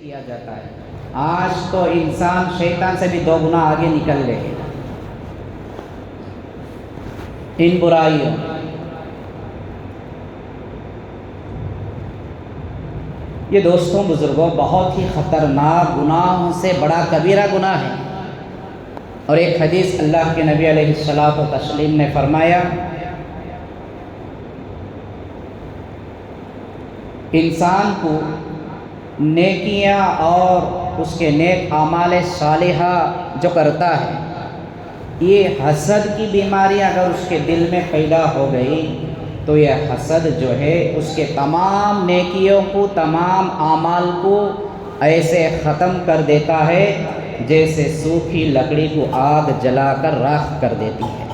کیا جاتا ہے۔ آج تو انسان شیطان سے بھی 2 گنا آگے نکل گئے ان برائیوں۔ یہ دوستوں بزرگوں بہت ہی خطرناک گناہوں سے بڑا کبیرہ گناہ ہے۔ اور ایک حدیث اللہ کے نبی علیہ الصلوۃ والتسلیم نے فرمایا، انسان کو نیکیاں اور اس کے نیک اعمال صالحہ جو کرتا ہے، یہ حسد کی بیماری اگر اس کے دل میں پیدا ہو گئی تو یہ حسد جو ہے اس کے تمام نیکیوں کو، تمام اعمال کو ایسے ختم کر دیتا ہے جیسے سوکھی لکڑی کو آگ جلا کر راکھ کر دیتی ہے۔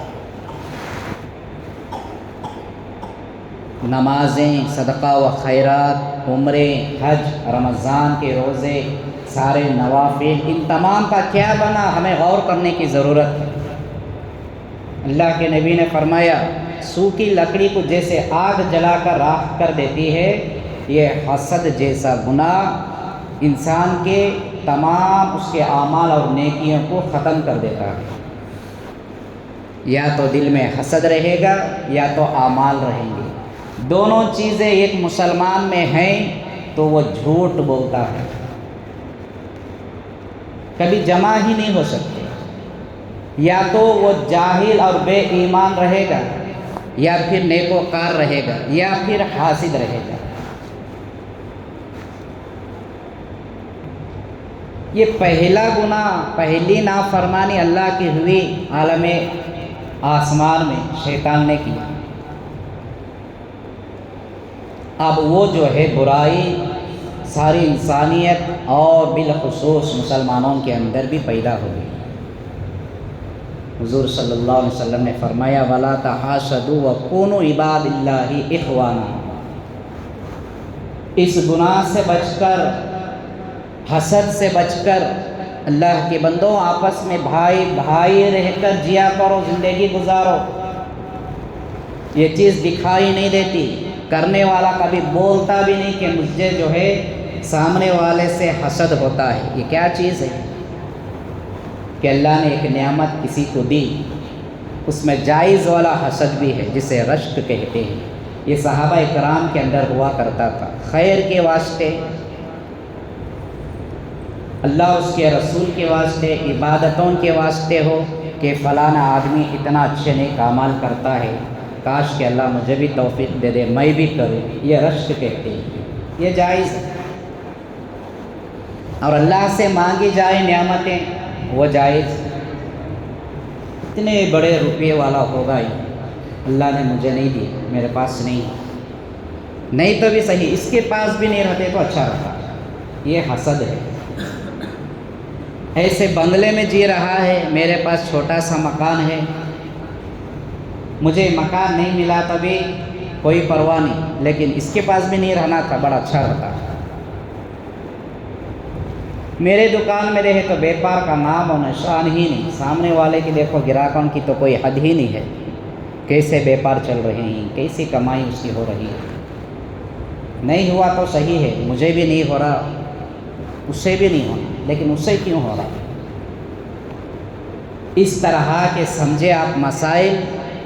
نمازیں، صدقہ و خیرات، عمرے، حج، رمضان کے روزے، سارے نوافل، ان تمام کا کیا بنا، ہمیں غور کرنے کی ضرورت ہے۔ اللہ کے نبی نے فرمایا، سوکھی لکڑی کو جیسے آگ جلا کر راکھ کر دیتی ہے، یہ حسد جیسا گناہ انسان کے تمام اس کے اعمال اور نیکیوں کو ختم کر دیتا ہے۔ یا تو دل میں حسد رہے گا یا تو اعمال رہیں گے۔ دونوں چیزیں ایک مسلمان میں ہیں تو وہ جھوٹ بولتا ہے، کبھی جمع ہی نہیں ہو سکتے۔ یا تو وہ جاہل اور بے ایمان رہے گا، یا پھر نیکوکار رہے گا، یا پھر حاسد رہے گا۔ یہ پہلا گناہ، پہلی نافرمانی اللہ کی ہوئی عالم آسمان میں شیطان نے کی۔ اب وہ جو ہے برائی ساری انسانیت اور بالخصوص مسلمانوں کے اندر بھی پیدا ہو گئی۔ حضور صلی اللہ علیہ وسلم نے فرمایا، وَلَا تَحَاسَدُوا وَكُونُوا عِبَادِ اللَّهِ إِخْوَانًا۔ اس گناہ سے بچ کر، حسد سے بچ کر، اللہ کے بندوں آپس میں بھائی بھائی رہ کر جیا کرو، زندگی گزارو۔ یہ چیز دکھائی نہیں دیتی، کرنے والا کبھی بولتا بھی نہیں کہ مجھے جو ہے سامنے والے سے حسد ہوتا ہے۔ یہ کیا چیز ہے کہ اللہ نے ایک نعمت کسی کو دی، اس میں جائز والا حسد بھی ہے جسے رشک کہتے ہیں۔ یہ صحابہ کرام کے اندر ہوا کرتا تھا، خیر کے واسطے، اللہ اس کے رسول کے واسطے، عبادتوں کے واسطے ہو کہ فلانا آدمی اتنا اچھے نیک اعمال کرتا ہے، کاش کہ اللہ مجھے بھی توفیق دے دے میں بھی کروں، یہ رشک کہتے ہیں۔ یہ جائز ہے۔ اور اللہ سے مانگی جائے نعمتیں، وہ جائز۔ اتنے بڑے روپیے والا ہوگا ہی، اللہ نے مجھے نہیں دی، میرے پاس نہیں تو بھی صحیح، اس کے پاس بھی نہیں رہتے تو اچھا رہتا، یہ حسد ہے۔ ایسے بنگلے میں جی رہا ہے، میرے پاس چھوٹا سا مکان ہے، مجھے مکان نہیں ملا تبھی کوئی پرواہ نہیں، لیکن اس کے پاس بھی نہیں رہنا تھا، بڑا اچھا رہتا۔ میرے دکان میں رہے تو بیپار کا نام و نشان ہی نہیں، سامنے والے کی دیکھو گراہکوں کی تو کوئی حد ہی نہیں ہے، کیسے بیپار چل رہے ہیں، کیسی کمائی اس کی ہو رہی ہے۔ نہیں ہوا تو صحیح ہے، مجھے بھی نہیں ہو رہا، اس سے بھی نہیں ہونا، لیکن اس سے کیوں ہو رہا؟ اس طرح کے سمجھے آپ مسائل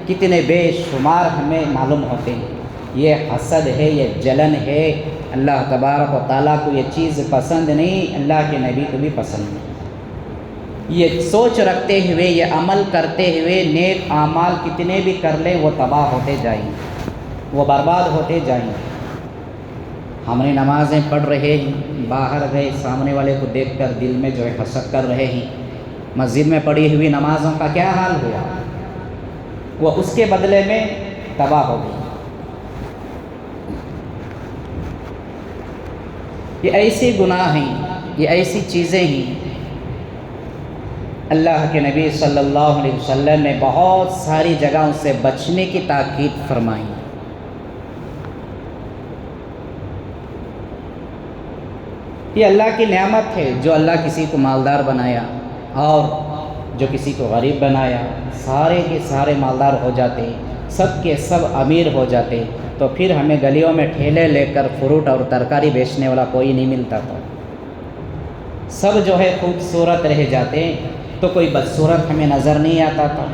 کتنے بے شمار ہمیں معلوم ہوتے ہیں۔ یہ حسد ہے، یہ جلن ہے، اللہ تبارک و تعالیٰ کو یہ چیز پسند نہیں، اللہ کے نبی کو بھی پسند نہیں۔ یہ سوچ رکھتے ہوئے، یہ عمل کرتے ہوئے، نیک اعمال کتنے بھی کر لیں وہ تباہ ہوتے جائیں گے، وہ برباد ہوتے جائیں گے۔ ہم نے نمازیں پڑھ رہے ہیں، باہر گئے سامنے والے کو دیکھ کر دل میں جو ہے حسد کر رہے ہیں، مسجد میں پڑھی ہوئی نمازوں کا کیا حال ہوا؟ وہ اس کے بدلے میں تباہ ہو گئی۔ یہ ایسی گناہ ہیں، یہ ایسی چیزیں ہیں، اللہ کے نبی صلی اللہ علیہ وسلم نے بہت ساری جگہوں سے بچنے کی تاکید فرمائی۔ یہ اللہ کی نعمت ہے، جو اللہ کسی کو مالدار بنایا اور جو کسی کو غریب بنایا، سارے کے سارے مالدار ہو جاتے، سب کے سب امیر ہو جاتے، تو پھر ہمیں گلیوں میں ٹھیلے لے کر فروٹ اور ترکاری بیچنے والا کوئی نہیں ملتا تھا۔ سب جو ہے خوبصورت رہ جاتے تو کوئی بدصورت ہمیں نظر نہیں آتا تھا۔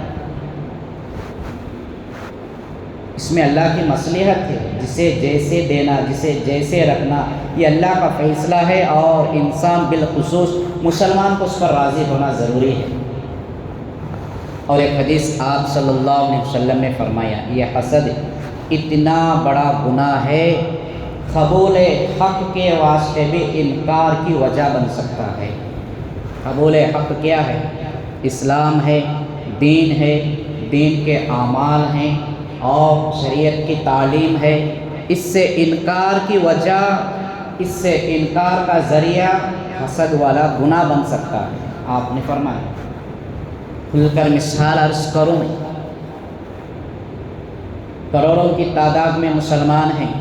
اس میں اللہ کی مصلحت ہے، جسے جیسے دینا، جسے جیسے رکھنا، یہ اللہ کا فیصلہ ہے، اور انسان بالخصوص مسلمان کو اس پر راضی ہونا ضروری ہے۔ اور ایک حدیث آپ صلی اللہ علیہ وسلم نے فرمایا، یہ حسد اتنا بڑا گناہ ہے، قبول حق کے واسطے بھی انکار کی وجہ بن سکتا ہے۔ قبول حق کیا ہے؟ اسلام ہے، دین ہے، دین کے اعمال ہیں اور شریعت کی تعلیم ہے۔ اس سے انکار کی وجہ، اس سے انکار کا ذریعہ حسد والا گناہ بن سکتا ہے۔ آپ نے فرمایا، کھل کر مثال عرض کروں میں، کروڑوں کی تعداد میں مسلمان ہیں،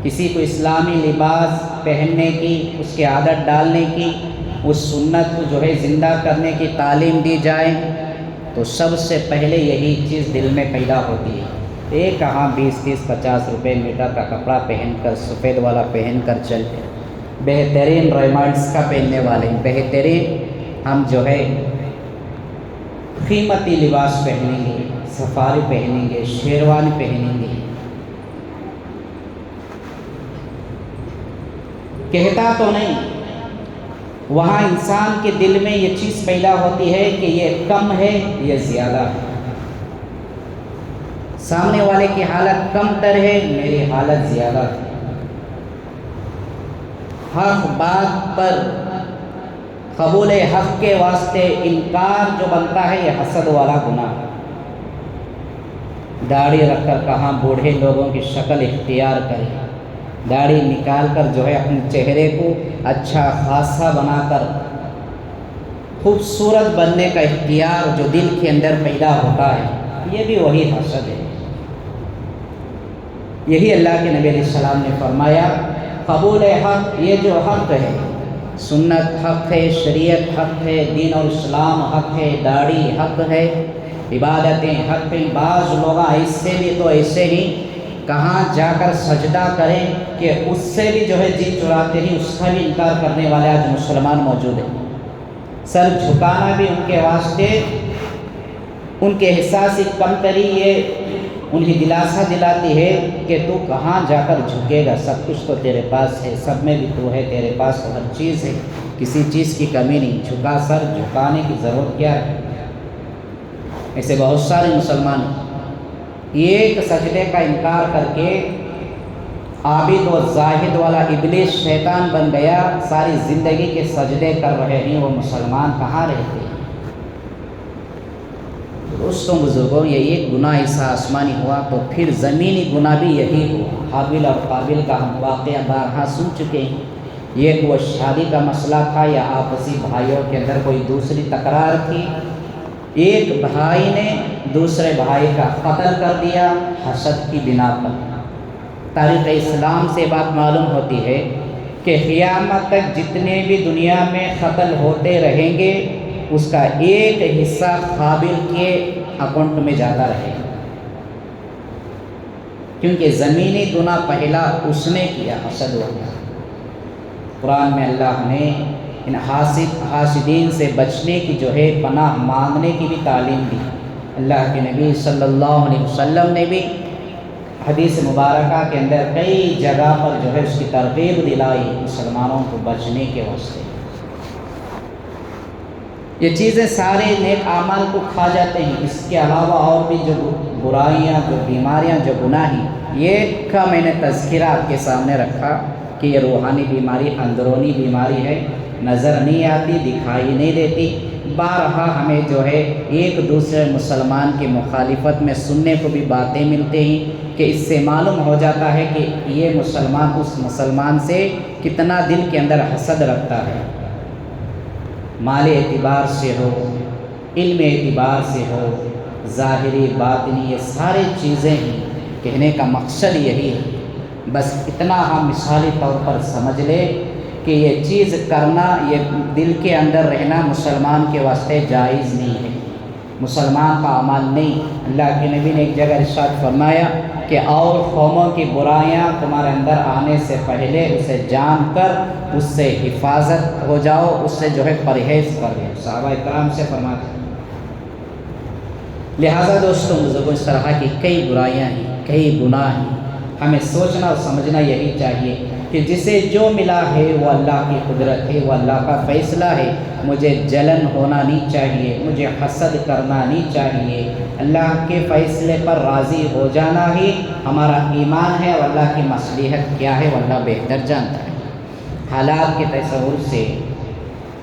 کسی کو اسلامی لباس پہننے کی، اس کی عادت ڈالنے کی، اس سنت کو جو ہے زندہ کرنے کی تعلیم دی جائے تو سب سے پہلے یہی چیز دل میں پیدا ہوتی ہے۔ ایک کہاں 20-30 50 روپے میٹر کا کپڑا پہن کر، سفید والا پہن کر چلتے، بہترین ریمنڈس کا پہننے والے، بہترین ہم جو ہے قیمتی لباس پہنیں گے، سفاری پہنیں گے، شیروانی پہنیں گے۔ کہتا تو نہیں، وہاں انسان کے دل میں یہ چیز پیدا ہوتی ہے کہ یہ کم ہے، یہ زیادہ ہے، سامنے والے کی حالت کم تر ہے، میری حالت زیادہ ہے۔ حق بات پر قبول حق کے واسطے انکار جو بنتا ہے، یہ حسد والا گناہ ہے۔ داڑھی رکھ کر کہاں بوڑھے لوگوں کی شکل اختیار کرے، داڑھی نکال کر جو ہے اپنے چہرے کو اچھا خاصا بنا کر خوبصورت بننے کا اختیار جو دل کے اندر پیدا ہوتا ہے، یہ بھی وہی حسد ہے۔ یہی اللہ کے نبی علیہ السلام نے فرمایا، قبول حق، یہ جو حق ہے، سنت حق ہے، شریعت حق ہے، دین اور اسلام حق ہے، داڑھی حق ہے، عبادتیں حق ہیں۔ بعض لوگ ایسے بھی تو ایسے ہی کہاں جا کر سجدہ کریں کہ اس سے بھی جو ہے جی چراتے ہیں، اس کا بھی انکار کرنے والے آج مسلمان موجود ہیں۔ سر جھکانا بھی ان کے واسطے، ان کے احساس کمتری یہ انہیں دلاسا دلاتی ہے کہ تو کہاں جا کر جھکے گا، سب کچھ تو تیرے پاس ہے، سب میں بھی تو ہے، تیرے پاس تو ہر چیز ہے، کسی چیز کی کمی نہیں، جھکا سر جھکانے کی ضرورت کیا ہے۔ ایسے بہت سارے مسلمان ایک سجدے کا انکار کر کے عابد و زاہد والا ابلیس شیطان بن گیا، ساری زندگی کے سجدے کر رہے ہیں، وہ مسلمان کہاں رہتے ہیں؟ دوستوں بزرگوں، یہ ایک گناہ ایسا آسمانی ہوا تو پھر زمینی گناہ بھی یہی ہوا۔ حابیل اور قابیل کا ہم واقعہ بارہا سن چکے ہیں۔ ایک وہ شادی کا مسئلہ تھا یا آپسی بھائیوں کے اندر کوئی دوسری تکرار تھی، ایک بھائی نے دوسرے بھائی کا قتل کر دیا حسد کی بنا پر۔ تاریخ اسلام سے بات معلوم ہوتی ہے کہ قیامت تک جتنے بھی دنیا میں قتل ہوتے رہیں گے، اس کا ایک حصہ قابل کے اکاؤنٹ میں جاتا رہے گا، کیونکہ زمینی گناہ پہلا اس نے کیا، حسد ہو گیا۔ قرآن میں اللہ نے ان حاسدین سے بچنے کی جو ہے پناہ مانگنے کی بھی تعلیم دی۔ اللہ کے نبی صلی اللہ علیہ وسلم نے بھی حدیث مبارکہ کے اندر کئی جگہ پر جو ہے اس کی ترغیب دلائی مسلمانوں کو بچنے کے واسطے۔ یہ چیزیں سارے نیک اعمال کو کھا جاتے ہیں، اس کے علاوہ اور بھی جو برائیاں، جو بیماریاں، جو گناہ ہیں، یہ کا میں نے تذکرہ آپ کے سامنے رکھا کہ یہ روحانی بیماری، اندرونی بیماری ہے، نظر نہیں آتی، دکھائی نہیں دیتی۔ بارہا ہمیں جو ہے ایک دوسرے مسلمان کی مخالفت میں سننے کو بھی باتیں ملتے ہیں کہ اس سے معلوم ہو جاتا ہے کہ یہ مسلمان اس مسلمان سے کتنا دل کے اندر حسد رکھتا ہے۔ مال اعتبار سے ہو، علم اعتبار سے ہو، ظاہری باطنی، یہ سارے چیزیں ہیں۔ کہنے کا مقصد یہی ہے، بس اتنا ہم مثالی طور پر سمجھ لے کہ یہ چیز کرنا، یہ دل کے اندر رہنا مسلمان کے واسطے جائز نہیں ہے، مسلمان کا عمل نہیں۔ اللہ کے نبی نے ایک جگہ ارشاد فرمایا کہ اور قوموں کی برائیاں تمہارے اندر آنے سے پہلے اسے جان کر اس سے حفاظت ہو جاؤ، اس سے جو ہے پرہیز کر لو۔ صحابہ اکرام سے فرماتے ہیں۔ لہٰذا دوستوں بزرگوں، اس طرح کی کئی برائیاں ہیں، کئی گناہ ہیں۔ ہمیں سوچنا اور سمجھنا یہی چاہیے کہ جسے جو ملا ہے وہ اللہ کی قدرت ہے، وہ اللہ کا فیصلہ ہے۔ مجھے جلن ہونا نہیں چاہیے، مجھے حسد کرنا نہیں چاہیے۔ اللہ کے فیصلے پر راضی ہو جانا ہی ہمارا ایمان ہے، اور اللہ کی مصلحت کیا ہے وہ اللہ بہتر جانتا ہے۔ حالات کے تصور سے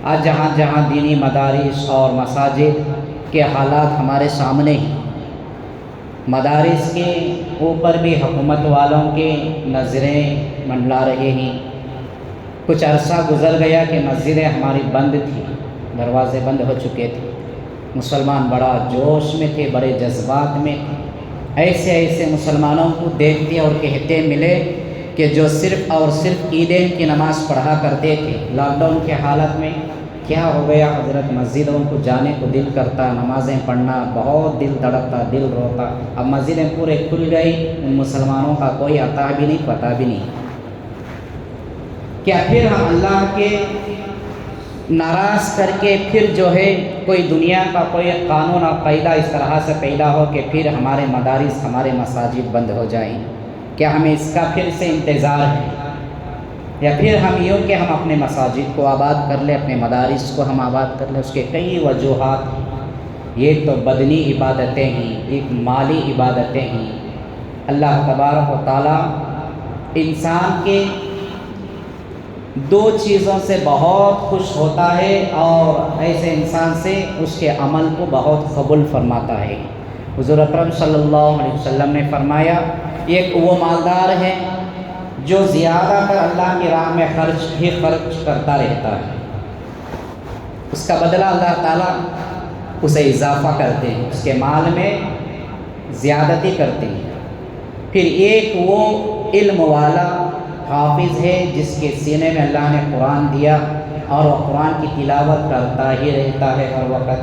آج جہاں جہاں دینی مدارس اور مساجد کے حالات ہمارے سامنے ہیں، مدارس کے اوپر بھی حکومت والوں کے نظریں منڈلا رہے ہیں۔ کچھ عرصہ گزر گیا کہ مسجدیں ہماری بند تھیں، دروازے بند ہو چکے تھے، مسلمان بڑا جوش میں تھے، بڑے جذبات میں تھے۔ ایسے ایسے مسلمانوں کو دیکھتے اور کہتے ملے کہ جو صرف اور صرف عیدین کی نماز پڑھا کرتے تھے، لاک ڈاؤن کے حالت میں کیا ہو گیا حضرت، مسجدوں کو جانے کو دل کرتا، نمازیں پڑھنا بہت دل دھڑکتا، دل روتا۔ اب مسجدیں پورے کھل گئی، ان مسلمانوں کا کوئی عطا بھی نہیں، پتہ بھی نہیں۔ کیا پھر ہم اللہ کے ناراض کر کے پھر جو ہے کوئی دنیا کا کوئی قانون اور قاعدہ اس طرح سے پیدا ہو کہ پھر ہمارے مدارس، ہمارے مساجد بند ہو جائیں؟ کیا ہمیں اس کا پھر سے انتظار ہے؟ یا پھر ہم یوں کہ ہم اپنے مساجد کو آباد کر لیں، اپنے مدارس کو ہم آباد کر لیں؟ اس کے کئی وجوہات ہیں۔ یہ تو بدنی عبادتیں ہیں، ایک مالی عبادتیں ہیں۔ اللہ تبارک و تعالیٰ انسان کے دو چیزوں سے بہت خوش ہوتا ہے، اور ایسے انسان سے اس کے عمل کو بہت قبول فرماتا ہے۔ حضور اکرم صلی اللہ علیہ وسلم نے فرمایا، ایک وہ مالدار ہے جو زیادہ تر اللہ کی راہ میں خرچ کرتا رہتا ہے، اس کا بدلہ اللہ تعالیٰ اسے اضافہ کرتے ہیں، اس کے مال میں زیادتی کرتے ہیں۔ پھر ایک وہ علم والا حافظ ہے جس کے سینے میں اللہ نے قرآن دیا، اور وہ قرآن کی تلاوت کرتا ہی رہتا ہے ہر وقت،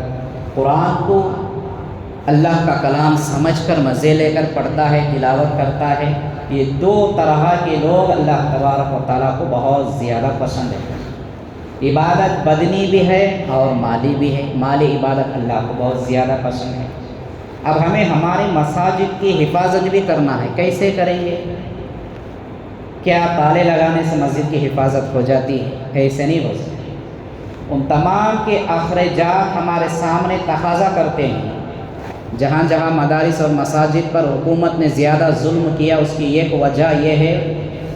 قرآن کو اللہ کا کلام سمجھ کر مزے لے کر پڑھتا ہے، تلاوت کرتا ہے۔ یہ دو طرح کے لوگ اللہ تبارک و تعالیٰ کو بہت زیادہ پسند ہے۔ عبادت بدنی بھی ہے اور مالی بھی ہے، مالی عبادت اللہ کو بہت زیادہ پسند ہے۔ اب ہمیں ہماری مساجد کی حفاظت بھی کرنا ہے، کیسے کریں گے؟ کیا تالے لگانے سے مسجد کی حفاظت ہو جاتی ہے؟ ایسے نہیں ہو سکتی۔ ان تمام کے اخراجات ہمارے سامنے تقاضا کرتے ہیں۔ جہاں جہاں مدارس اور مساجد پر حکومت نے زیادہ ظلم کیا، اس کی ایک وجہ یہ ہے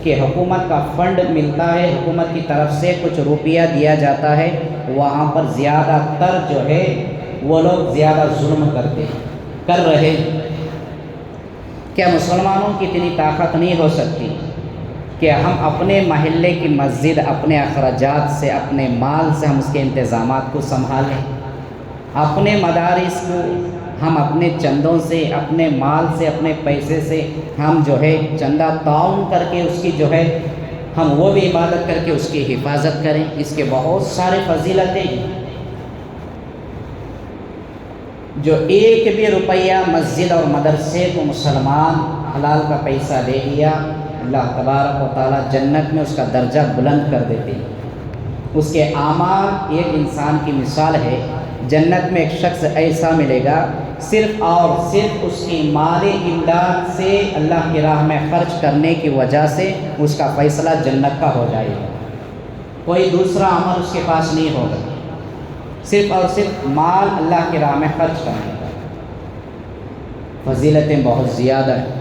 کہ حکومت کا فنڈ ملتا ہے، حکومت کی طرف سے کچھ روپیہ دیا جاتا ہے، وہاں پر زیادہ تر جو ہے وہ لوگ زیادہ ظلم کر رہے ہیں۔ کیا مسلمانوں کی اتنی طاقت نہیں ہو سکتی کہ ہم اپنے محلے کی مسجد اپنے اخراجات سے، اپنے مال سے ہم اس کے انتظامات کو سنبھالیں؟ اپنے مدارس کو ہم اپنے چندوں سے، اپنے مال سے، اپنے پیسے سے ہم جو ہے چندہ تعاون کر کے اس کی جو ہے ہم وہ بھی عبادت کر کے اس کی حفاظت کریں۔ اس کے بہت سارے فضیلتیں ہیں۔ جو ایک بھی روپیہ مسجد اور مدرسے کو مسلمان حلال کا پیسہ دے دیا، اللہ تبارک و تعالیٰ جنت میں اس کا درجہ بلند کر دیتے ہیں۔ اس کے اعمال ایک انسان کی مثال ہے، جنت میں ایک شخص ایسا ملے گا صرف اور صرف اس کی مالی امداد سے، اللہ کی راہ میں خرچ کرنے کی وجہ سے اس کا فیصلہ جنت کا ہو جائے گا۔ کوئی دوسرا عمل اس کے پاس نہیں ہوگا، صرف اور صرف مال اللہ کی راہ میں خرچ کرنے کا۔ فضیلتیں بہت زیادہ ہیں۔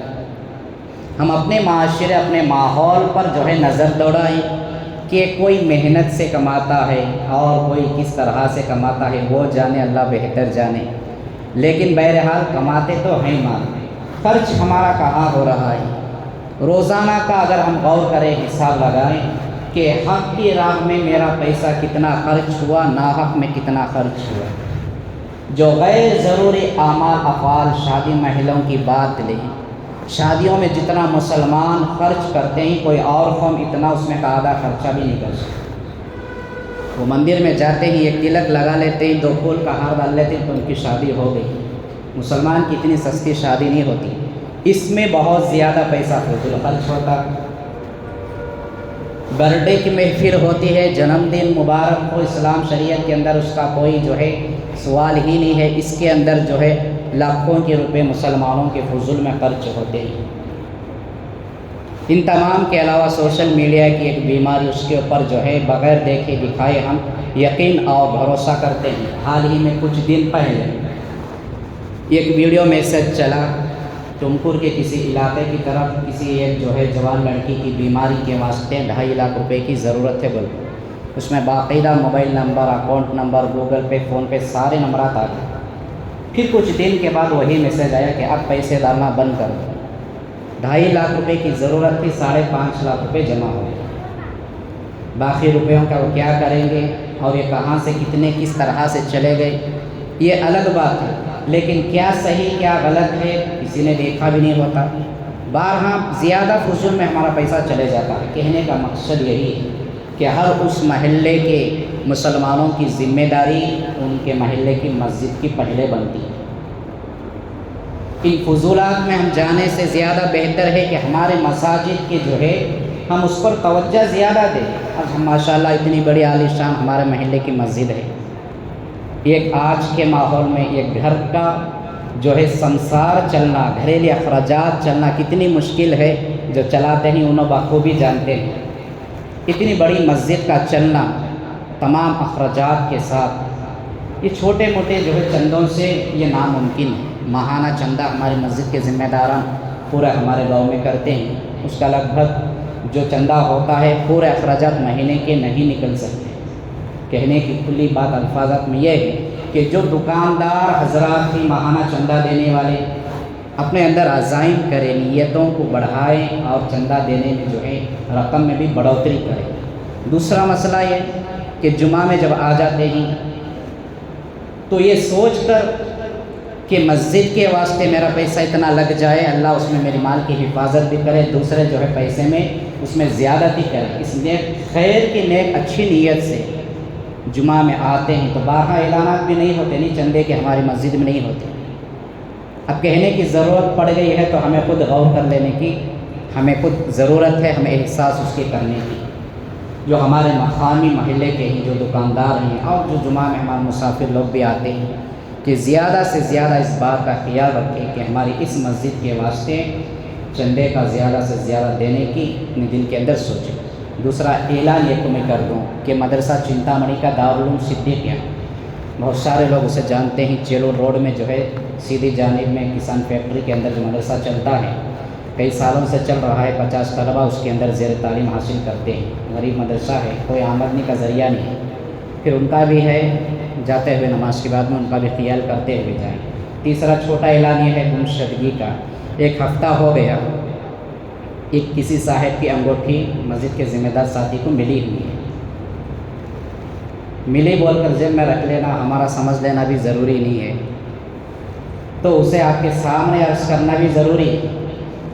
ہم اپنے معاشرے، اپنے ماحول پر جو ہے نظر دوڑائیں کہ کوئی محنت سے کماتا ہے اور کوئی کس طرح سے کماتا ہے، وہ جانے، اللہ بہتر جانے۔ لیکن بہرحال کماتے تو ہیں مال، خرچ ہمارا کہاں ہو رہا ہے؟ روزانہ کا اگر ہم غور کریں، حساب لگائیں کہ حق کی راہ میں میرا پیسہ کتنا خرچ ہوا، ناحق میں کتنا خرچ ہوا۔ جو غیر ضروری اعمال افعال، شادی محلوں کی بات لیں، شادیوں میں جتنا مسلمان خرچ کرتے ہیں کوئی اور قوم اتنا اس میں کا آدھا خرچہ بھی نہیں کر سکتا۔ وہ مندر میں جاتے ہی ایک تلک لگا لیتے ہیں، 2 پھول کا ہار ڈال لیتے ہیں تو ان کی شادی ہو گئی۔ مسلمان کی اتنی سستی شادی نہیں ہوتی۔ اس میں بہت زیادہ پیسہ فضول خرچ ہوتا۔ برتھ ڈے کی محفل ہوتی ہے، جنم دن مبارک ہو، اسلام شریعت کے اندر اس کا کوئی جو ہے سوال ہی نہیں ہے، اس کے اندر جو ہے لاکھوں کے روپے مسلمانوں کے فضول میں خرچ ہوتے ہیں۔ ان تمام کے علاوہ سوشل میڈیا کی ایک بیماری، اس کے اوپر جو ہے بغیر دیکھے دکھائے ہم یقین اور بھروسہ کرتے ہیں۔ حال ہی میں کچھ دن پہلے ایک ویڈیو میسج چلا، ٹمکور کے کسی علاقے کی طرف کسی ایک جو ہے جوان لڑکی کی بیماری کے واسطے 2.5 لاکھ روپے کی ضرورت ہے، بولے اس میں باقاعدہ mobile number, account number, Google Pay, PhonePe سارے نمبرات آ گئے۔ پھر کچھ دن کے بعد وہی میسج آیا کہ اب پیسے ڈالنا بند کر دو۔ 2.5 لاکھ روپے کی ضرورت تھی، 5.5 لاکھ روپے جمع ہو گئے۔ باقی روپیوں کا وہ کیا کریں گے اور یہ کہاں سے کتنے کس طرح سے چلے گئے یہ الگ بات ہے، لیکن کیا صحیح کیا غلط ہے کسی نے دیکھا بھی نہیں ہوتا۔ بارہا زیادہ فضول میں ہمارا پیسہ چلے جاتا ہے۔ کہنے کا مقصد یہی ہے کہ ہر اس محلے کے مسلمانوں کی ذمہ داری ان کے محلے کی مسجد کی پہلے بنتی ہے۔ ان فضولات میں ہم جانے سے زیادہ بہتر ہے کہ ہمارے مساجد کی جو ہے ہم اس پر توجہ زیادہ دیں۔ اب ہم ماشاءاللہ اتنی بڑی عالی شان ہمارے محلے کی مسجد ہے، ایک آج کے ماحول میں ایک گھر کا جو ہے سنسار چلنا، گھریلو اخراجات چلنا کتنی مشکل ہے، جو چلاتے ہیں انہوں بخوبی جانتے ہیں۔ اتنی بڑی مسجد کا چلنا تمام اخراجات کے ساتھ، یہ چھوٹے موٹے جو ہے چندوں سے یہ ناممکن ہے۔ ماہانہ چندہ ہماری مسجد کے ذمہ داران پورا ہمارے گاؤں میں کرتے ہیں، اس کا لگ بھگ جو چندہ ہوتا ہے پورے اخراجات مہینے کے نہیں نکل سکتے۔ کہنے کی کھلی بات الفاظات میں یہ ہے کہ جو دکاندار حضرات کی ماہانہ چندہ دینے والے اپنے اندر عزائم کریں، نیتوں کو بڑھائیں اور چندہ دینے میں جو ہے رقم میں بھی بڑھوتری کریں۔ دوسرا مسئلہ یہ کہ جمعہ میں جب آ جاتے ہیں تو یہ سوچ کر کہ مسجد کے واسطے میرا پیسہ اتنا لگ جائے، اللہ اس میں میری مال کی حفاظت بھی کرے، دوسرے جو ہے پیسے میں اس میں زیادتی کرے، اس لیے خیر کی نیک اچھی نیت سے جمعہ میں آتے ہیں تو بارہا اعلانات بھی نہیں ہوتے، نہیں چندے کے ہماری مسجد میں نہیں ہوتے۔ اب کہنے کی ضرورت پڑ گئی ہے تو ہمیں خود غور کر لینے کی ہمیں خود ضرورت ہے، ہمیں احساس اس کے کرنے کی۔ جو ہمارے مقامی محلے کے ہیں، جو دکاندار ہیں اور جو جمعہ میں ہمارے مسافر لوگ بھی آتے ہیں، کہ زیادہ سے زیادہ اس بات کا خیال رکھیں کہ ہماری اس مسجد کے واسطے چندے کا زیادہ سے زیادہ دینے کی اپنے دل کے اندر سوچیں۔ دوسرا اعلان یہ تو میں کر دوں کہ مدرسہ چنتامنی کا دارالعلوم صدیقیہ، بہت سارے لوگ اسے جانتے ہیں، چیلور روڈ میں جو ہے سیدھی جانب میں کسان فیکٹری کے اندر جو مدرسہ چلتا ہے، کئی سالوں سے چل رہا ہے، 50 طلبہ اس کے اندر زیر تعلیم حاصل کرتے ہیں۔ غریب مدرسہ ہے، کوئی آمدنی کا ذریعہ نہیں ہے، پھر ان کا بھی ہے جاتے ہوئے نماز کے بعد میں ان کا بھی خیال کرتے ہوئے جائیں۔ تیسرا چھوٹا اعلان یہ ہے گمشدگی کا۔ ایک ہفتہ ہو گیا، ایک کسی صاحب کی انگوٹھی مسجد کے ذمہ دار ساتھی کو ملی ہوئی ہے، ملی بول کر ذہن میں رکھ لینا، ہمارا سمجھ لینا بھی ضروری نہیں ہے، تو اسے آپ کے سامنے عرض کرنا بھی ضروری ہے۔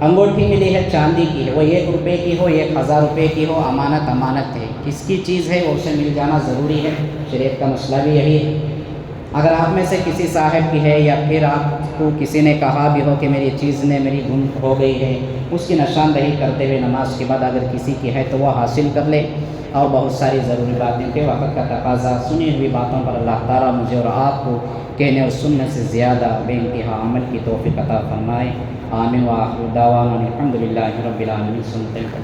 انگوٹھی ملی ہے، چاندی کی ہے، وہ 1 روپے کی ہو 1000 روپے کی ہو، امانت امانت ہے، کس کی چیز ہے وہ اسے مل جانا ضروری ہے۔ شریعت کا مسئلہ بھی یہی ہے۔ اگر آپ میں سے کسی صاحب کی ہے یا پھر آپ کو کسی نے کہا بھی ہو کہ میری چیز نے میری گم ہو گئی ہے، اس کی نشاندہی کرتے ہوئے نماز کے بعد اگر کسی کی ہے تو وہ حاصل کر لے۔ اور بہت ساری ضروری باتیں کہ وقت کا تقاضا، سنی ہوئی باتوں پر اللہ تعالیٰ مجھے اور آپ کو کہنے اور سننے سے زیادہ بے انتہا عمل کی توفیق عطا فرمائے۔ آمین وآخر دعوانا الحمد للہ رب العالمین۔ سنتے ہیں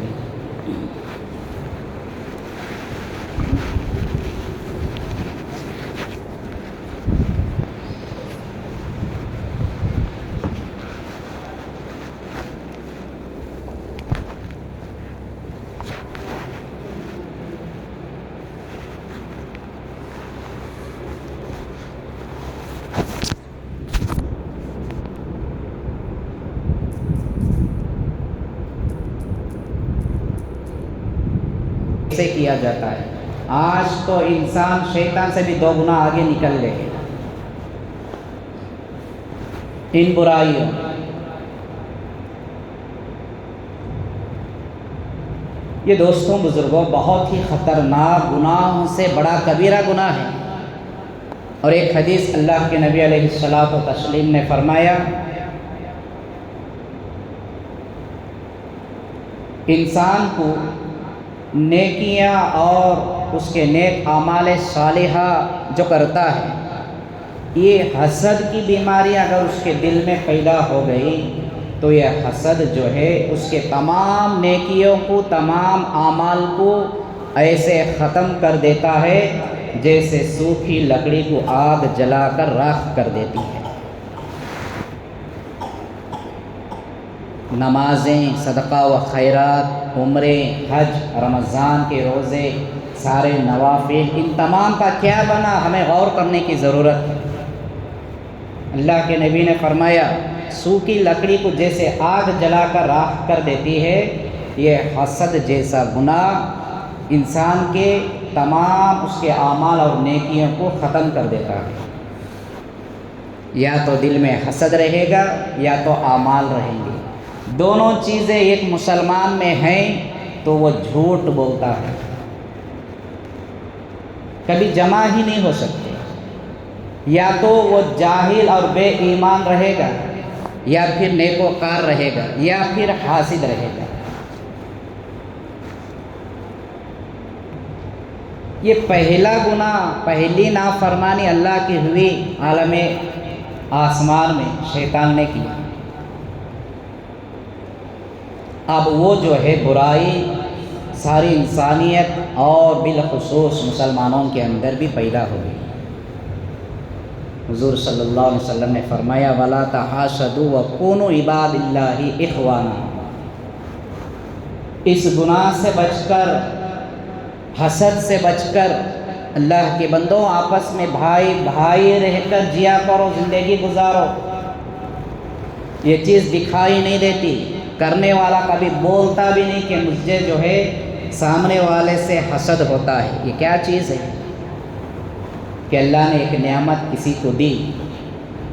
کیسے کیا جاتا ہے۔ آج تو انسان شیطان سے بھی 2 گنا آگے نکل گئے ان برائیوں۔ یہ دوستوں بزرگوں بہت ہی خطرناک گناہوں سے بڑا کبیرہ گناہ ہے۔ اور ایک حدیث اللہ کے نبی علیہ الصلوۃ والتسلیم نے فرمایا انسان کو نیکیاں اور اس کے نیک اعمال صالحہ جو کرتا ہے، یہ حسد کی بیماری اگر اس کے دل میں پیدا ہو گئی تو یہ حسد جو ہے اس کے تمام نیکیوں کو، تمام اعمال کو ایسے ختم کر دیتا ہے جیسے سوکھی لکڑی کو آگ جلا کر راکھ کر دیتی ہے۔ نمازیں، صدقہ و خیرات، عمرے، حج، رمضان کے روزے، سارے نوافل، ان تمام کا کیا بنا، ہمیں غور کرنے کی ضرورت ہے۔ اللہ کے نبی نے فرمایا سوکھی لکڑی کو جیسے آگ جلا کر راکھ کر دیتی ہے، یہ حسد جیسا گناہ انسان کے تمام اس کے اعمال اور نیکیوں کو ختم کر دیتا ہے۔ یا تو دل میں حسد رہے گا یا تو اعمال رہیں گے۔ دونوں چیزیں ایک مسلمان میں ہیں تو وہ جھوٹ بولتا ہے، کبھی جمع ہی نہیں ہو سکتے۔ یا تو وہ جاہل اور بے ایمان رہے گا، یا پھر نیکوکار رہے گا، یا پھر حاسد رہے گا۔ یہ پہلا گناہ، پہلی نافرمانی اللہ کی ہوئی عالم آسمان میں شیطان نے کیا۔ اب وہ جو ہے برائی ساری انسانیت اور بالخصوص مسلمانوں کے اندر بھی پیدا ہو گئی۔ حضور صلی اللہ علیہ وسلم نے فرمایا وَلَا تَحَاسَدُوا وَكُونُوا عِبَادِ اللَّهِ إِخْوَانًا۔ اس گناہ سے بچ کر، حسد سے بچ کر، اللہ کے بندوں آپس میں بھائی بھائی رہ کر جیا کرو، زندگی گزارو۔ یہ چیز دکھائی نہیں دیتی، کرنے والا کبھی بولتا بھی نہیں کہ مجھے جو ہے سامنے والے سے حسد ہوتا ہے۔ یہ کیا چیز ہے کہ اللہ نے ایک نعمت کسی کو دی،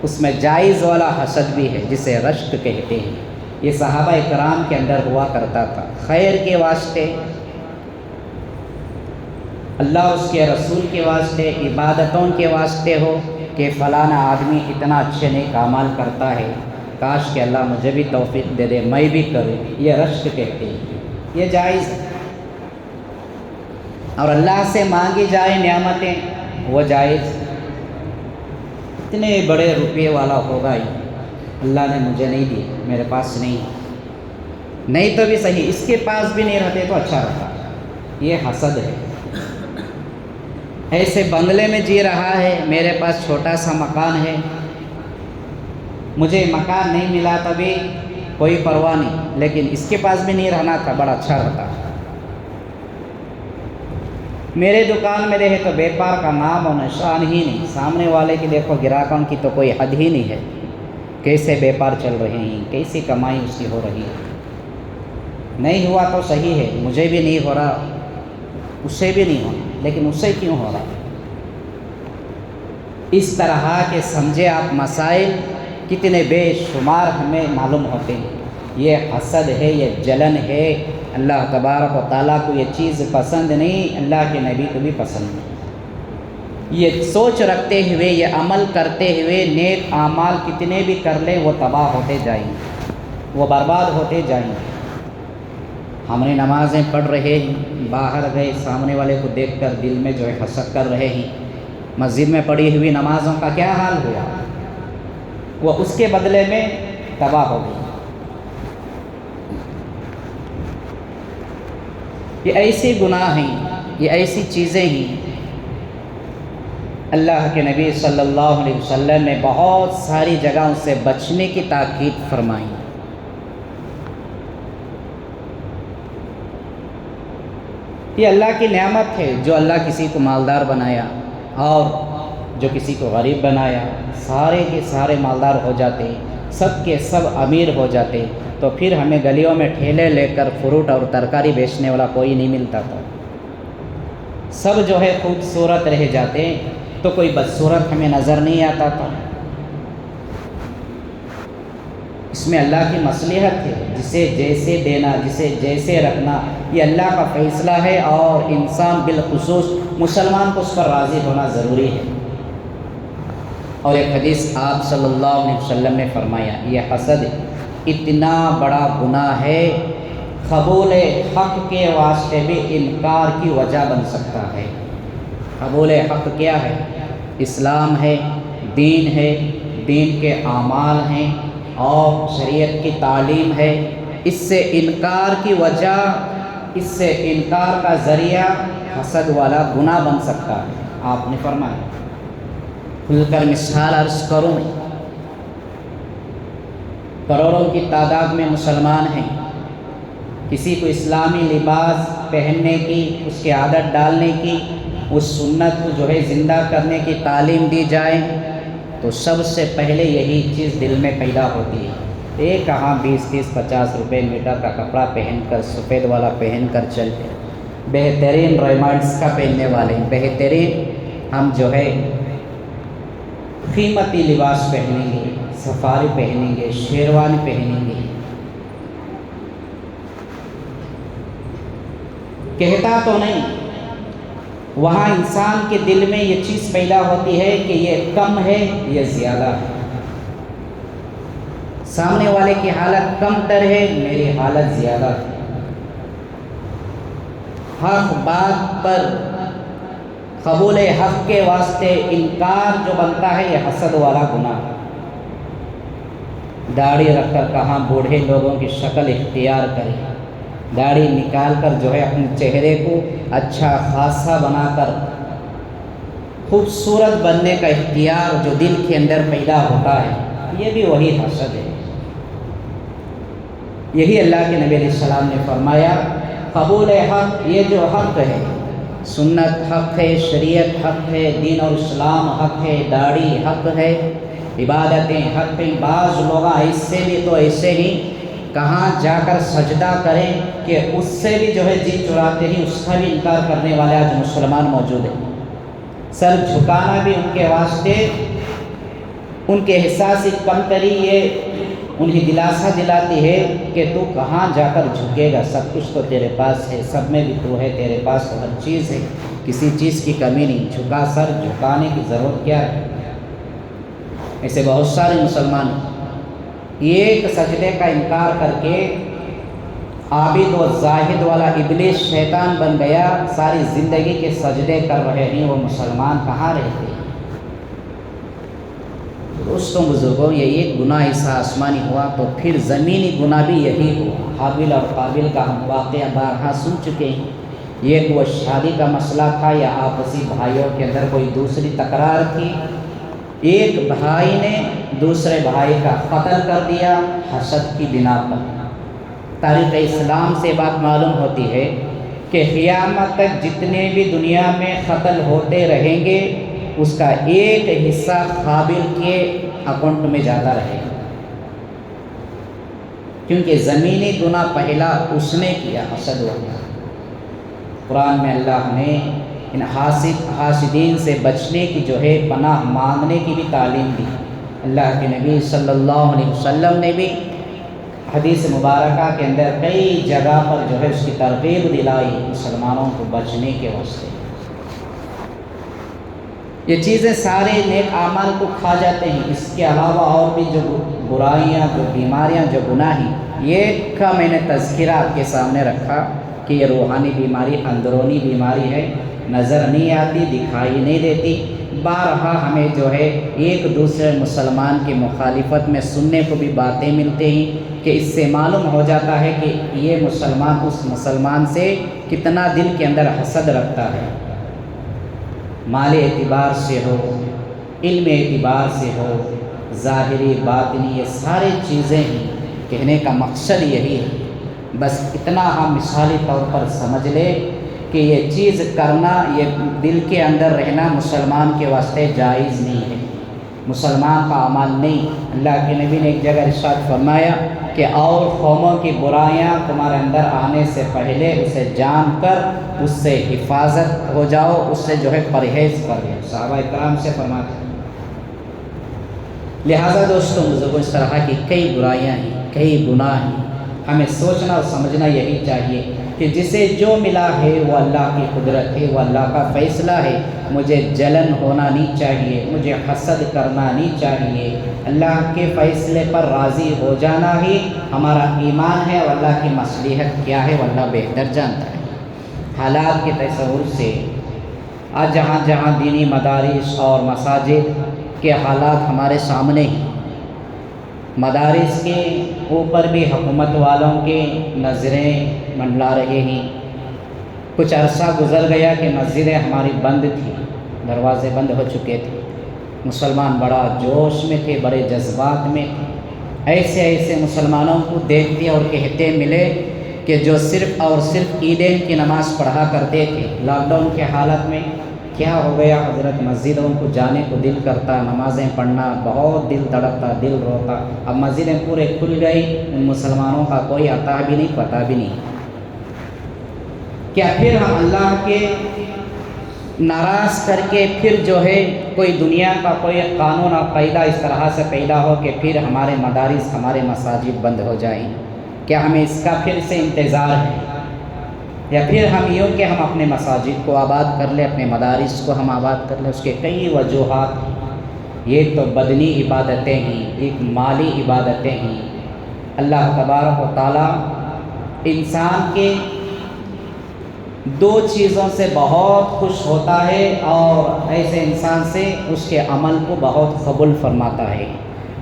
اس میں جائز والا حسد بھی ہے جسے رشک کہتے ہیں۔ یہ صحابہ اکرام کے اندر ہوا کرتا تھا، خیر کے واسطے، اللہ اس کے رسول کے واسطے، عبادتوں کے واسطے ہو کہ فلانا آدمی اتنا اچھے نیک اعمال کرتا ہے، کاش کہ اللہ مجھے بھی توفیق دے دے میں بھی کروں، یہ رشک کہتے ہیں۔ یہ جائز ہے۔ اور اللہ سے مانگی جائے نعمتیں، وہ جائز۔ اتنے بڑے روپیے والا ہوگا ہی، اللہ نے مجھے نہیں دی، میرے پاس نہیں تو بھی صحیح، اس کے پاس بھی نہیں رہتے تو اچھا رہتا، یہ حسد ہے۔ ایسے بنگلے میں جی رہا ہے، میرے پاس چھوٹا سا مکان ہے، مجھے مکان نہیں ملا تبھی کوئی پرواہ نہیں، لیکن اس کے پاس بھی نہیں رہنا تھا، بڑا اچھا رہتا۔ میرے دکان میں رہے تو بیپار کا نام و نشان ہی نہیں، سامنے والے کی دیکھو گراہکوں کی تو کوئی حد ہی نہیں ہے، کیسے بیپار چل رہے ہیں، کیسی کمائی اس کی ہو رہی ہے۔ نہیں ہوا تو صحیح ہے، مجھے بھی نہیں ہو رہا، اس سے بھی نہیں ہونا، لیکن اس سے کیوں ہو رہا؟ اس طرح کے سمجھے آپ مسائل کتنے بے شمار ہمیں معلوم ہوتے ہیں۔ یہ حسد ہے، یہ جلن ہے، اللہ تبارک و تعالیٰ کو یہ چیز پسند نہیں، اللہ کے نبی کو بھی پسند نہیں۔ یہ سوچ رکھتے ہوئے، یہ عمل کرتے ہوئے نیک اعمال کتنے بھی کر لیں وہ تباہ ہوتے جائیں گے، وہ برباد ہوتے جائیں گے۔ ہم نے نمازیں پڑھ رہے ہیں، باہر گئے سامنے والے کو دیکھ کر دل میں جو ہے حسد کر رہے ہیں، مسجد میں پڑھی ہوئی نمازوں کا کیا حال ہوا؟ وہ اس کے بدلے میں تباہ ہو گئی۔ یہ ایسی گناہ ہیں، یہ ایسی چیزیں ہیں، اللہ کے نبی صلی اللہ علیہ وسلم نے بہت ساری جگہوں سے بچنے کی تاکید فرمائی۔ یہ اللہ کی نعمت ہے، جو اللہ کسی کو مالدار بنایا اور جو کسی کو غریب بنایا، سارے کے سارے مالدار ہو جاتے، سب کے سب امیر ہو جاتے، تو پھر ہمیں گلیوں میں ٹھیلے لے کر فروٹ اور ترکاری بیچنے والا کوئی نہیں ملتا تھا۔ سب جو ہے خوبصورت رہ جاتے تو کوئی بدصورت ہمیں نظر نہیں آتا تھا۔ اس میں اللہ کی مصلحت ہے، جسے جیسے دینا، جسے جیسے رکھنا، یہ اللہ کا فیصلہ ہے، اور انسان بالخصوص مسلمان کو اس پر راضی ہونا ضروری ہے۔ اور ایک حدیث آپ صلی اللہ علیہ وسلم نے فرمایا، یہ حسد اتنا بڑا گناہ ہے، قبول حق کے واسطے بھی انکار کی وجہ بن سکتا ہے۔ قبول حق کیا ہے؟ اسلام ہے، دین ہے، دین کے اعمال ہیں اور شریعت کی تعلیم ہے۔ اس سے انکار کی وجہ، اس سے انکار کا ذریعہ حسد والا گناہ بن سکتا ہے۔ آپ نے فرمایا، کھل کر مثال عرض کروں میں، کروڑوں کی تعداد میں مسلمان ہیں، کسی کو اسلامی لباس پہننے کی، اس کی عادت ڈالنے کی، اس سنت کو جو ہے زندہ کرنے کی تعلیم دی جائے تو سب سے پہلے یہی چیز دل میں پیدا ہوتی ہے۔ ایک کہاں 20-30-50 روپے میٹر کا کپڑا پہن کر، سفید والا پہن کر چلتے، بہترین ریمنڈس کا پہننے والے، بہترین ہم جو ہے قیمتی لباس پہنیں گے، سفاری پہنیں گے، شیروانی پہنیں گے۔ کہتا تو نہیں، وہاں انسان کے دل میں یہ چیز پیدا ہوتی ہے کہ یہ کم ہے، یہ زیادہ ہے، سامنے والے کی حالت کم تر ہے، میری حالت زیادہ ہے۔ حق بات پر قبول حق کے واسطے انکار جو بنتا ہے، یہ حسد والا گناہ ہے۔ داڑھی رکھ کر کہاں بوڑھے لوگوں کی شکل اختیار کرے، داڑھی نکال کر جو ہے اپنے چہرے کو اچھا خاصا بنا کر خوبصورت بننے کا اختیار جو دل کے اندر پیدا ہوتا ہے، یہ بھی وہی حسد ہے۔ یہی اللہ کے نبی علیہ السلام نے فرمایا، قبول حق، یہ جو حق ہے، سنت حق ہے، شریعت حق ہے، دین اور اسلام حق ہے، داڑھی حق ہے، عبادتیں حق ہیں۔ بعض لوگ ایسے بھی تو ایسے ہی کہاں جا کر سجدہ کریں کہ اس سے بھی جو ہے جی چراتے ہی، اس کا بھی انکار کرنے والے آج مسلمان موجود ہیں۔ سر جھکانا بھی ان کے واسطے، ان کے احساس کمتری یہ انہیں دلاسا دلاتی ہے کہ تو کہاں جا کر جھکے گا، سب کچھ تو تیرے پاس ہے، سب میں بھی تو ہے، تیرے پاس تو ہر چیز ہے، کسی چیز کی کمی نہیں، جھکا سر جھکانے کی ضرورت کیا ہے؟ ایسے بہت سارے مسلمان ایک سجدے کا انکار کر کے عابد و زاہد والا ابلیس شیطان بن گیا، ساری زندگی کے سجدے کر رہے ہیں، وہ مسلمان کہاں رہتے ہیں؟ دوستوں بزرگوں، یہ ایک گناہ ایسا آسمانی ہوا تو پھر زمینی گناہ بھی یہی ہوا۔ حابیل اور قابیل کا ہم واقعہ بارہا سن چکے ہیں۔ یہ کوئی شادی کا مسئلہ تھا یا آپسی بھائیوں کے اندر کوئی دوسری تکرار تھی، ایک بھائی نے دوسرے بھائی کا قتل کر دیا حسد کی بنا پر۔ تاریخ اسلام سے بات معلوم ہوتی ہے کہ قیامت تک جتنے بھی دنیا میں قتل ہوتے رہیں گے، اس کا ایک حصہ قابل کے اکاؤنٹ میں جاتا رہے گا، کیونکہ زمینی گناہ پہلا اس نے کیا، حسد ہو گیا۔ قرآن میں اللہ نے ان حاسدین سے بچنے کی جو ہے پناہ مانگنے کی بھی تعلیم دی۔ اللہ کے نبی صلی اللہ علیہ وسلم نے بھی حدیث مبارکہ کے اندر کئی جگہ پر جو ہے اس کی ترغیب دلائی مسلمانوں کو بچنے کے واسطے۔ یہ چیزیں سارے نیک اعمال کو کھا جاتے ہیں، اس کے علاوہ اور بھی جو برائیاں، جو بیماریاں، جو گناہ ہیں، یہ کا میں نے تذکرہ آپ کے سامنے رکھا کہ یہ روحانی بیماری، اندرونی بیماری ہے، نظر نہیں آتی، دکھائی نہیں دیتی۔ بارہا ہمیں جو ہے ایک دوسرے مسلمان کی مخالفت میں سننے کو بھی باتیں ملتے ہیں کہ اس سے معلوم ہو جاتا ہے کہ یہ مسلمان اس مسلمان سے کتنا دل کے اندر حسد رکھتا ہے۔ مالی اعتبار سے ہو، علم اعتبار سے ہو، ظاہری باطنی، یہ ساری چیزیں ہیں۔ کہنے کا مقصد یہی ہے، بس اتنا ہم مثالی طور پر سمجھ لے کہ یہ چیز کرنا، یہ دل کے اندر رہنا مسلمان کے واسطے جائز نہیں ہے، مسلمان کا عمل نہیں۔ اللہ کے نبی نے ایک جگہ ارشاد فرمایا کہ اور قوموں کی برائیاں تمہارے اندر آنے سے پہلے اسے جان کر اس سے حفاظت ہو جاؤ، اس سے جو ہے پرہیز کر لو۔ صحابہ کرام سے فرماتے ہیں۔ لہٰذا دوستوں بزرگوں، اس طرح کی کئی برائیاں ہیں، کئی گناہ ہیں، ہمیں سوچنا اور سمجھنا یہی چاہیے کہ جسے جو ملا ہے وہ اللہ کی قدرت ہے، وہ اللہ کا فیصلہ ہے۔ مجھے جلن ہونا نہیں چاہیے، مجھے حسد کرنا نہیں چاہیے۔ اللہ کے فیصلے پر راضی ہو جانا ہی ہمارا ایمان ہے، اور اللہ کی مصلحت کیا ہے وہ اللہ بہتر جانتا ہے۔ حالات کے تصور سے آج جہاں جہاں دینی مدارس اور مساجد کے حالات ہمارے سامنے ہیں، مدارس کے اوپر بھی حکومت والوں کے نظریں منڈلا رہے ہیں۔ کچھ عرصہ گزر گیا کہ مسجدیں ہماری بند تھیں، دروازے بند ہو چکے تھے، مسلمان بڑا جوش میں تھے، بڑے جذبات میں تھے۔ ایسے ایسے مسلمانوں کو دیکھتے اور کہتے ملے کہ جو صرف اور صرف عیدین کی نماز پڑھا کرتے تھے، لاک ڈاؤن کے حالت میں کیا ہو گیا حضرت، مسجدوں کو جانے کو دل کرتا، نمازیں پڑھنا بہت دل تڑپتا، دل روتا۔ اب مسجدیں پورے کھل گئی، ان مسلمانوں کا کوئی عطا بھی نہیں، پتہ بھی نہیں۔ کیا پھر ہم اللہ کے ناراض کر کے پھر جو ہے کوئی دنیا کا کوئی قانون اور قاعدہ اس طرح سے پیدا ہو کہ پھر ہمارے مدارس ہمارے مساجد بند ہو جائیں؟ کیا ہمیں اس کا پھر سے انتظار ہے؟ یا پھر ہم یوں کہ ہم اپنے مساجد کو آباد کر لیں، اپنے مدارس کو ہم آباد کر لیں؟ اس کے کئی وجوہات ہیں۔ یہ تو بدنی عبادتیں ہیں، ایک مالی عبادتیں ہیں۔ اللہ تبارک و تعالیٰ انسان کے دو چیزوں سے بہت خوش ہوتا ہے، اور ایسے انسان سے اس کے عمل کو بہت قبول فرماتا ہے۔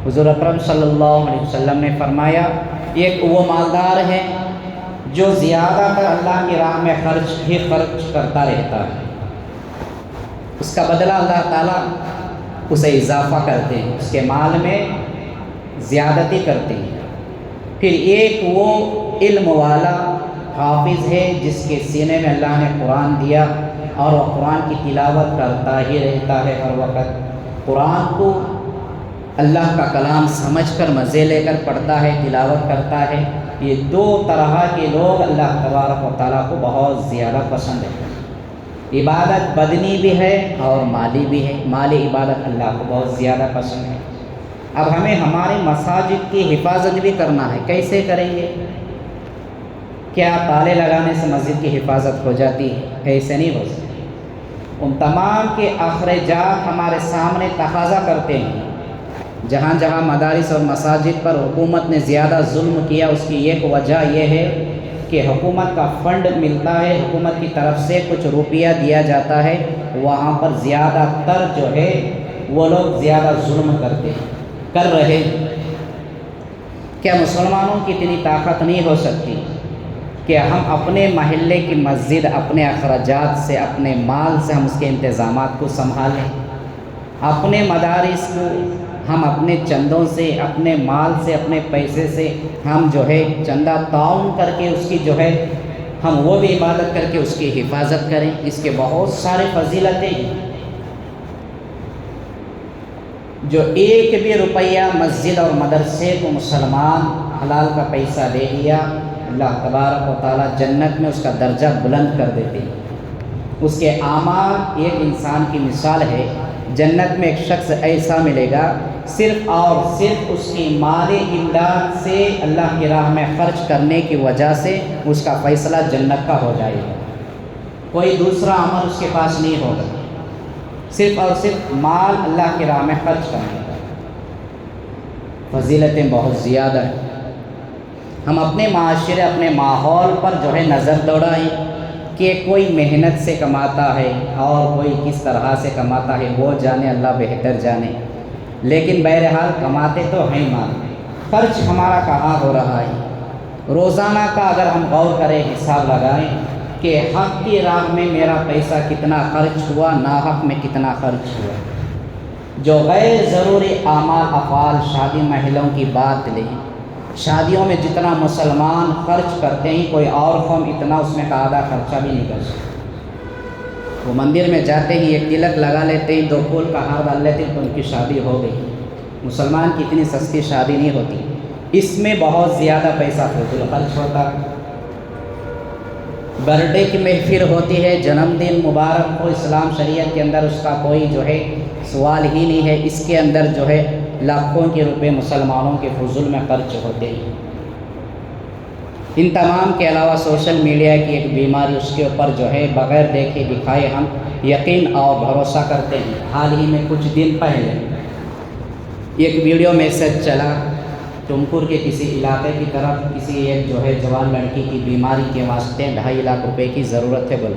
حضور اکرم صلی اللہ علیہ وسلم نے فرمایا، ایک وہ مالدار ہے جو زیادہ تر اللہ کی راہ میں خرچ کرتا رہتا ہے، اس کا بدلہ اللہ تعالیٰ اسے اضافہ کرتے ہیں، اس کے مال میں زیادتی کرتے ہیں۔ پھر ایک وہ علم والا حافظ ہے جس کے سینے میں اللہ نے قرآن دیا، اور وہ قرآن کی تلاوت کرتا ہی رہتا ہے ہر وقت، قرآن کو اللہ کا کلام سمجھ کر مزے لے کر پڑھتا ہے، تلاوت کرتا ہے۔ یہ دو طرح کے لوگ اللہ تبارک و تعالیٰ کو بہت زیادہ پسند ہے۔ عبادت بدنی بھی ہے اور مالی بھی ہے، مالی عبادت اللہ کو بہت زیادہ پسند ہے۔ اب ہمیں ہمارے مساجد کی حفاظت بھی کرنا ہے، کیسے کریں گے؟ کیا تالے لگانے سے مسجد کی حفاظت ہو جاتی ہے؟ ایسے نہیں ہو سکتی۔ ان تمام کے اخراجات ہمارے سامنے تقاضا کرتے ہیں۔ جہاں جہاں مدارس اور مساجد پر حکومت نے زیادہ ظلم کیا، اس کی ایک وجہ یہ ہے کہ حکومت کا فنڈ ملتا ہے، حکومت کی طرف سے کچھ روپیہ دیا جاتا ہے، وہاں پر زیادہ تر جو ہے وہ لوگ زیادہ ظلم کر رہے ہیں۔ کیا مسلمانوں کی اتنی طاقت نہیں ہو سکتی کہ ہم اپنے محلے کی مسجد اپنے اخراجات سے، اپنے مال سے ہم اس کے انتظامات کو سنبھالیں؟ اپنے مدارس کو ہم اپنے چندوں سے، اپنے مال سے، اپنے پیسے سے ہم جو ہے چندہ تعاون کر کے اس کی جو ہے ہم وہ بھی عبادت کر کے اس کی حفاظت کریں؟ اس کے بہت سارے فضیلتیں ہیں۔ جو ایک بھی روپیہ مسجد اور مدرسے کو مسلمان حلال کا پیسہ دے دیا، اللہ تبارک و تعالیٰ جنت میں اس کا درجہ بلند کر دیتے ہیں۔ اس کے اعمال ایک انسان کی مثال ہے، جنت میں ایک شخص ایسا ملے گا صرف اور صرف اس کی مالی امداد سے، اللہ کی راہ میں خرچ کرنے کی وجہ سے اس کا فیصلہ جنت کا ہو جائے گا۔ کوئی دوسرا عمل اس کے پاس نہیں ہوگا، صرف اور صرف مال اللہ کی راہ میں خرچ کرنے کا۔ فضیلتیں بہت زیادہ ہیں۔ ہم اپنے معاشرے، اپنے ماحول پر جو ہے نظر دوڑائیں کہ کوئی محنت سے کماتا ہے اور کوئی کس طرح سے کماتا ہے، وہ جانے، اللہ بہتر جانے۔ لیکن بہرحال کماتے تو ہیں مال، خرچ ہمارا کہاں ہو رہا ہے؟ روزانہ کا اگر ہم غور کریں، حساب لگائیں کہ حق کی راہ میں میرا پیسہ کتنا خرچ ہوا، ناحق میں کتنا خرچ ہوا۔ جو غیر ضروری اعمال افعال، شادی محلوں کی بات لیں، شادیوں میں جتنا مسلمان خرچ کرتے ہیں کوئی اور قوم اتنا اس میں کا آدھا خرچہ بھی نہیں کر سکتا۔ وہ مندر میں جاتے ہی ایک تلک لگا لیتے ہیں، 2 پھول کا ہار ڈال لیتے ہیں تو ان کی شادی ہو گئی۔ مسلمان کی اتنی سستی شادی نہیں ہوتی، اس میں بہت زیادہ پیسہ فضول خرچ ہوتا۔ برتھ ڈے کی محفل ہوتی ہے، جنم دن مبارک ہو، اسلام شریعت کے اندر اس کا کوئی جو ہے سوال ہی نہیں ہے، اس کے اندر جو ہے لاکھوں کے روپے مسلمانوں کے فضول میں خرچ ہوتے ہیں۔ ان تمام کے علاوہ سوشل میڈیا کی ایک بیماری، اس کے اوپر جو ہے بغیر دیکھے دکھائے ہم یقین اور بھروسہ کرتے ہیں۔ حال ہی میں کچھ دن پہلے ایک ویڈیو میسج چلا ٹمکور کے کسی علاقے کی طرف کسی ایک جو ہے جوان لڑکی کی بیماری کے واسطے 2.5 لاکھ روپے کی ضرورت ہے بول،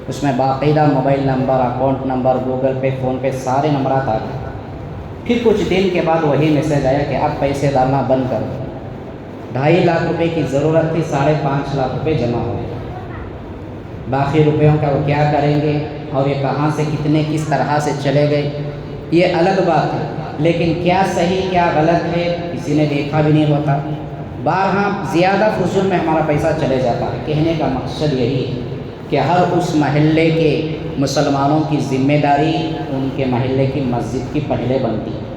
اس میں باقاعدہ mobile number, account number, Google Pay, PhonePe سارے نمبرات آ گئے۔ پھر کچھ دن کے بعد وہی میسج آیا کہ اب پیسے ڈالنا بند کر دو۔ 2.5 لاکھ روپے کی ضرورت تھی، 5.5 لاکھ روپے جمع ہو گئے۔ باقی روپیوں کا وہ کیا کریں گے اور یہ کہاں سے کتنے کس طرح سے چلے گئے یہ الگ بات ہے، لیکن کیا صحیح کیا غلط ہے کسی نے دیکھا بھی نہیں ہوتا۔ بارہا زیادہ فضول میں ہمارا پیسہ چلے جاتا ہے۔ کہنے کا مقصد یہی ہے کہ ہر اس محلے کے مسلمانوں کی ذمہ داری ان کے محلے کی مسجد کی پہلے بنتی ہے۔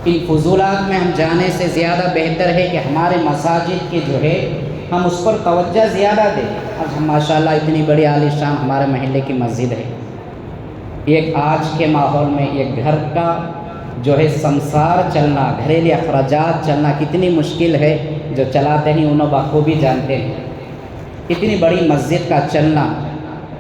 ان فضولات میں ہم جانے سے زیادہ بہتر ہے کہ ہمارے مساجد کی جو ہے ہم اس پر توجہ زیادہ دیں۔ آج ہم ماشاءاللہ اتنی بڑی عالی شان ہمارے محلے کی مسجد ہے، ایک آج کے ماحول میں ایک گھر کا جو ہے سنسار چلنا، گھریلو اخراجات چلنا کتنی مشکل ہے، جو چلاتے ہیں انہوں بخوبی جانتے ہیں۔ اتنی بڑی مسجد کا چلنا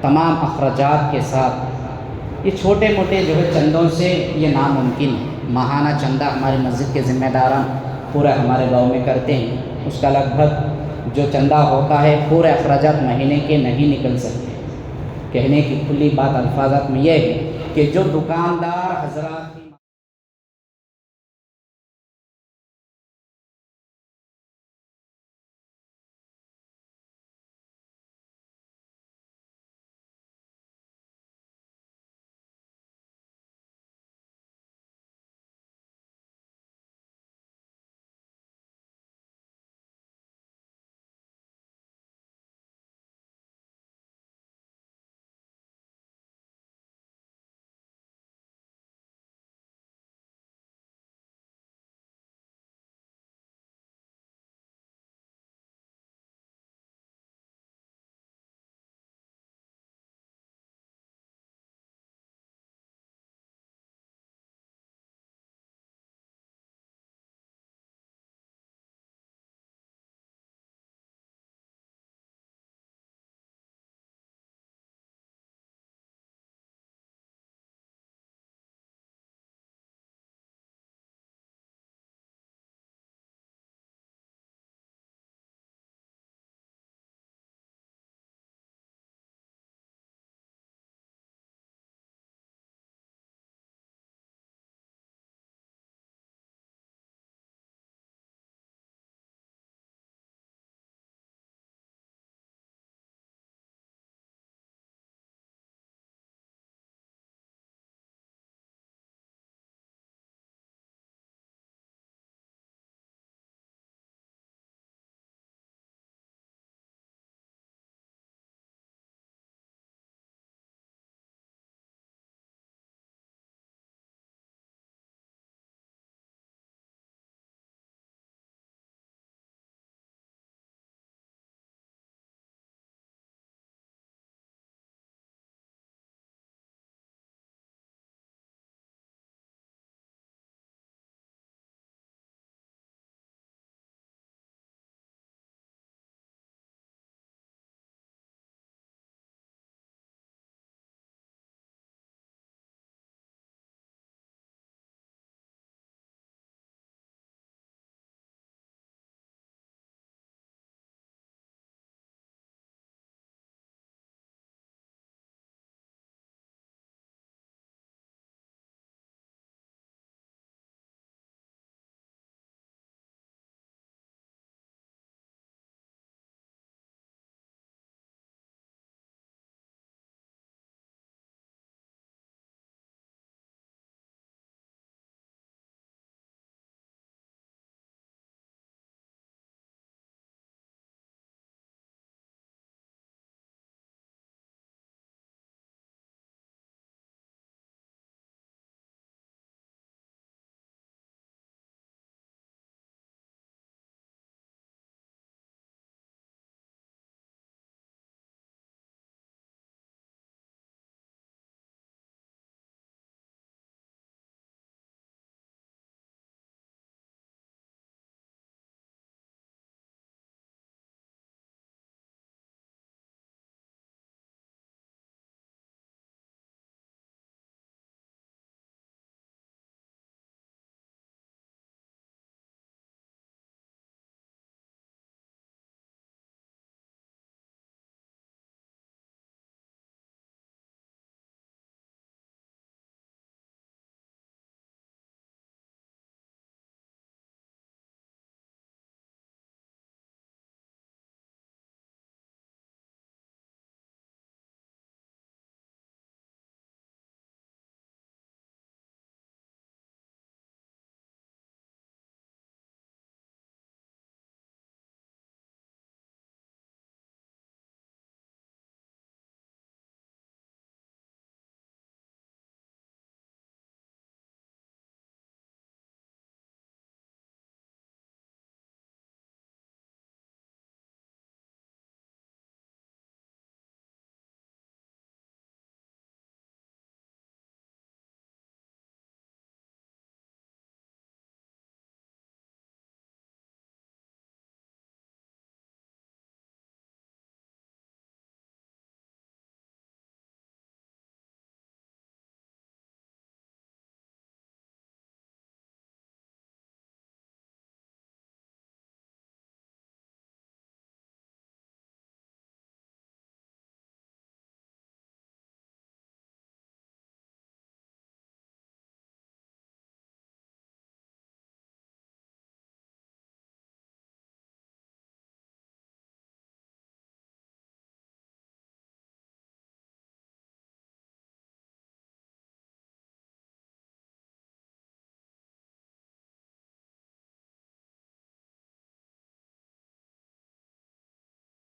تمام اخراجات کے ساتھ، یہ چھوٹے موٹے جو ہے چندوں سے یہ ناممکن ہے۔ ماہانہ چندہ ہماری مسجد کے ذمہ داران پورا ہمارے گاؤں میں کرتے ہیں، اس کا لگ بھگ جو چندہ ہوتا ہے پورے اخراجات مہینے کے نہیں نکل سکتے۔ کہنے کی کھلی بات الفاظات میں یہ ہے کہ جو دکاندار حضرات